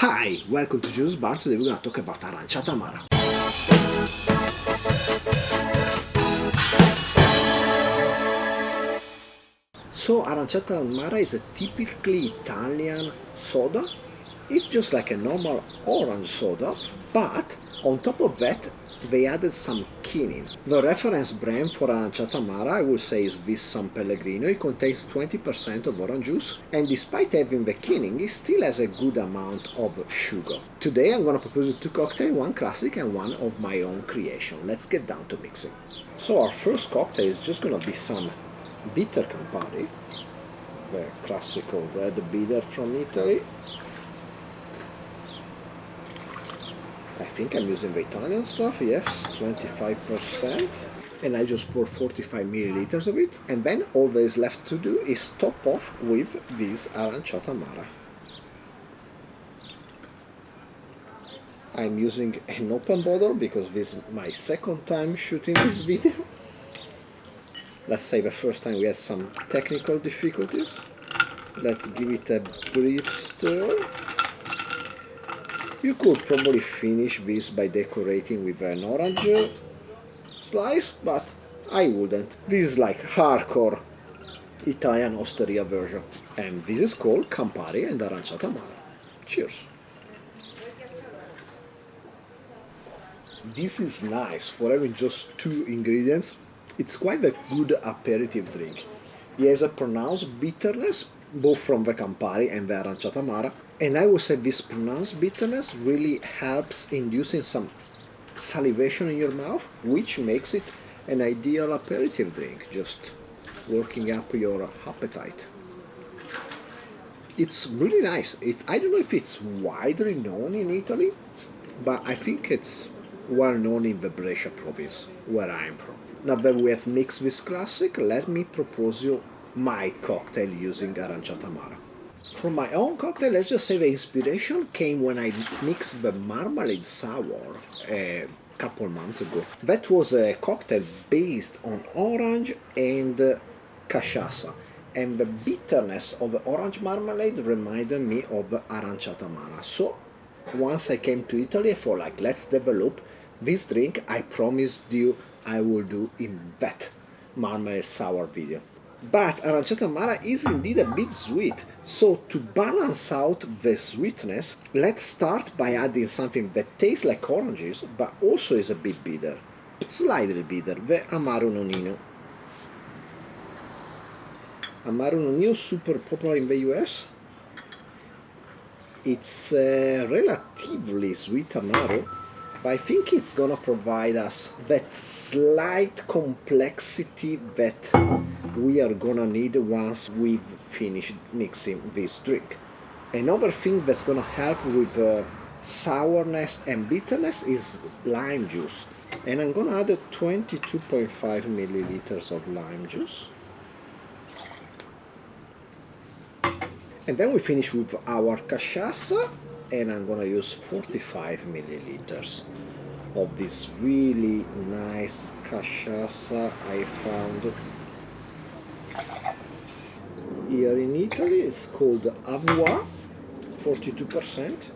Hi, welcome to Juice Bar. Today we're gonna talk about Aranciata Amara. So Aranciata Amara is a typically Italian soda. It's just like a normal orange soda, but on top of that they added some quinine. The reference brand for Aranciata Amara, I would say, is this San Pellegrino. It contains 20% of orange juice, and despite having the quinine, it still has a good amount of sugar. Today I'm gonna propose two cocktails, one classic and one of my own creation. Let's get down to mixing. So our first cocktail is just gonna be some bitter Campari, the classical red bitter from Italy. I think I'm using the Italian stuff, yes, 25%. And I just pour 45 milliliters of it. And then all that is left to do is top off with this Aranciata Amara. I'm using an open bottle because this is my second time shooting this video. Let's say the first time we had some technical difficulties. Let's give it a brief stir. You could probably finish this by decorating with an orange slice, but I wouldn't. This is like hardcore Italian osteria version. And this is called Campari and Aranciata Amara. Cheers! This is nice for having just two ingredients. It's quite a good aperitif drink. It has a pronounced bitterness, both from the Campari and the Aranciata Amara, and I would say this pronounced bitterness really helps inducing some salivation in your mouth, which makes it an ideal aperitif drink, just working up your appetite. It's really nice. I don't know if it's widely known in Italy, but I think it's well known in the Brescia province, where I'm from. Now that we have mixed this classic, let me propose you my cocktail using Aranciata Amara. For my own cocktail, let's just say the inspiration came when I mixed the marmalade sour a couple months ago. That was a cocktail based on orange and cachaça, and the bitterness of the orange marmalade reminded me of Aranciata Amara. So once I came to Italy, I thought, like, let's develop this drink I promised you I will do in that marmalade sour video. But Aranciata Amara is indeed a bit sweet, so to balance out the sweetness, let's start by adding something that tastes like oranges but also is a bit bitter, slightly bitter, the amaro Nonino. Amaro Nonino, super popular in the US. It's a relatively sweet amaro, but I think it's gonna provide us that slight complexity that we are gonna need once we've finished mixing this drink. Another thing that's gonna help with sourness and bitterness is lime juice, and I'm gonna add 22.5 milliliters of lime juice. And then we finish with our cachaça, and I'm gonna use 45 milliliters of this really nice cachaça I found here in Italy. It's called Avuá, 42%,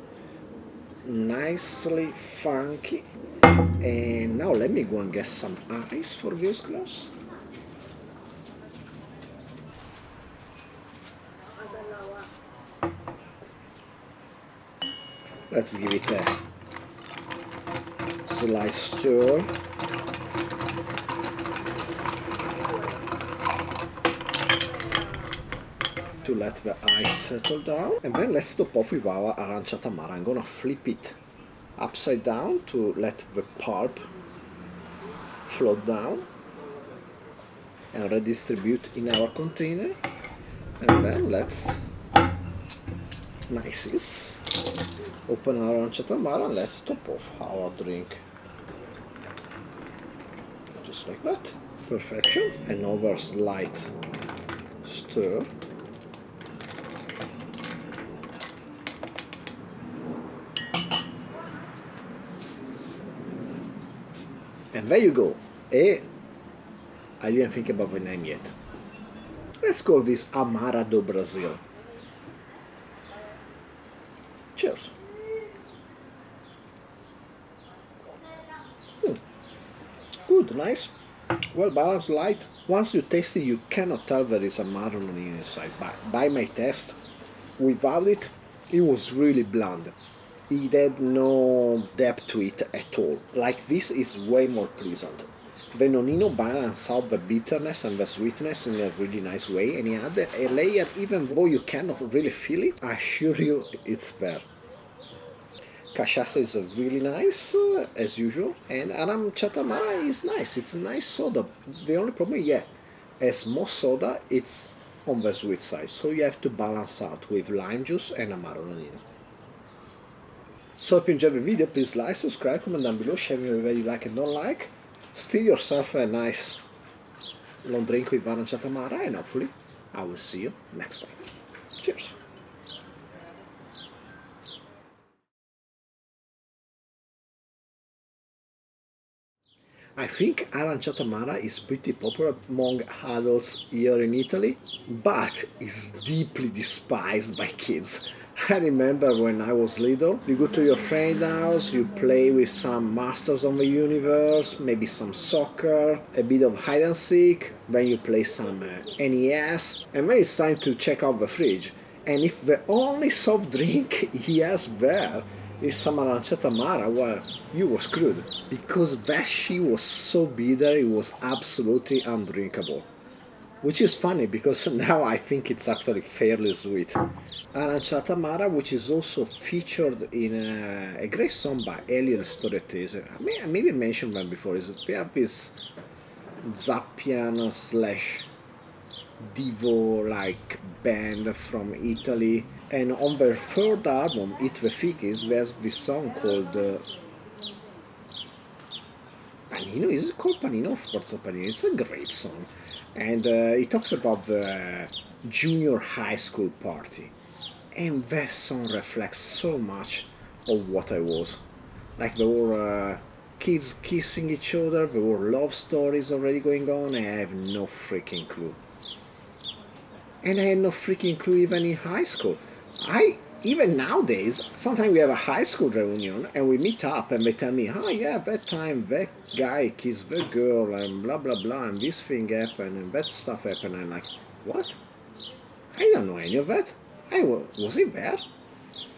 nicely funky. And now let me go and get some ice for this glass. Let's give it a slight stir. To let the ice settle down, and then let's top off with our Aranciata Amara. I'm gonna flip it upside down to let the pulp float down and redistribute in our container, and then let's open our Aranciata Amara and let's top off our drink. Just like that. Perfection. Another slight stir. And there you go. I didn't think about the name yet. Let's call this Amara do Brasil. Cheers. good, nice, well balanced, light. Once you taste it, you cannot tell there is amaro on the inside. By my test, without it, it was really bland. It had no depth to it at all. Like this is way more pleasant. The Nonino balanced out the bitterness and the sweetness in a really nice way, and it had a layer, even though you cannot really feel it, I assure you it's there. Cachaça is really nice, as usual, and Aranciata Amara is nice. It's a nice soda. The only problem, yeah, as most soda, it's on the sweet side, so you have to balance out with lime juice and amaro Nonino. So if you enjoyed the video, please like, subscribe, comment down below, share me whether you like and don't like. Steal yourself a nice long drink with Aranciata Amara, and hopefully I will see you next time. Cheers! I think Aranciata Amara is pretty popular among adults here in Italy, but is deeply despised by kids. I remember when I was little, you go to your friend's house, you play with some Masters of the Universe, maybe some soccer, a bit of hide and seek, then you play some NES, and then it's time to check out the fridge. And if the only soft drink he has there is some Aranciata Amara, well, you were screwed. Because that shit was so bitter, it was absolutely undrinkable. Which is funny, because now I think it's actually fairly sweet. Aranciata Amara, which is also featured in a great song by Elio Storetese. I maybe mentioned them before, is we have this Zappian slash Divo-like band from Italy, and on their third album, Eat the Figgies, there's this song called Panino. Is it called Panino or Forza Panino? It's a great song, and it talks about the junior high school party, and that song reflects so much of what I was. Like there were kids kissing each other, there were love stories already going on, and I have no freaking clue. And I had no freaking clue even in high school. Even nowadays, sometimes we have a high school reunion and we meet up and they tell me, oh yeah, that time that guy kissed that girl and blah blah blah and this thing happened and that stuff happened. And I'm like, what? I don't know any of that. Was it there?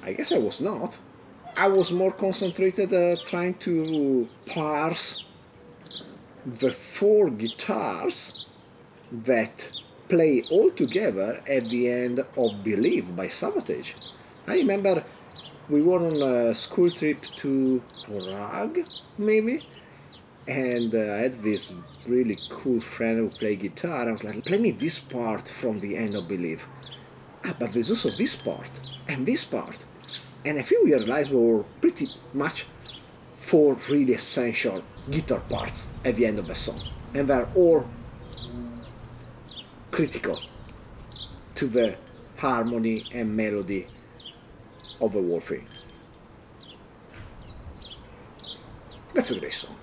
I guess I was not. I was more concentrated trying to parse the four guitars that play all together at the end of Believe by Sabotage. I remember we were on a school trip to Prague, maybe, and I had this really cool friend who played guitar. I was like, play me this part from the end of Believe. Ah, but there's also this part, and this part. And I think we realized we were pretty much four really essential guitar parts at the end of the song. And they're all critical to the harmony and melody of the whole thing. That's a great song.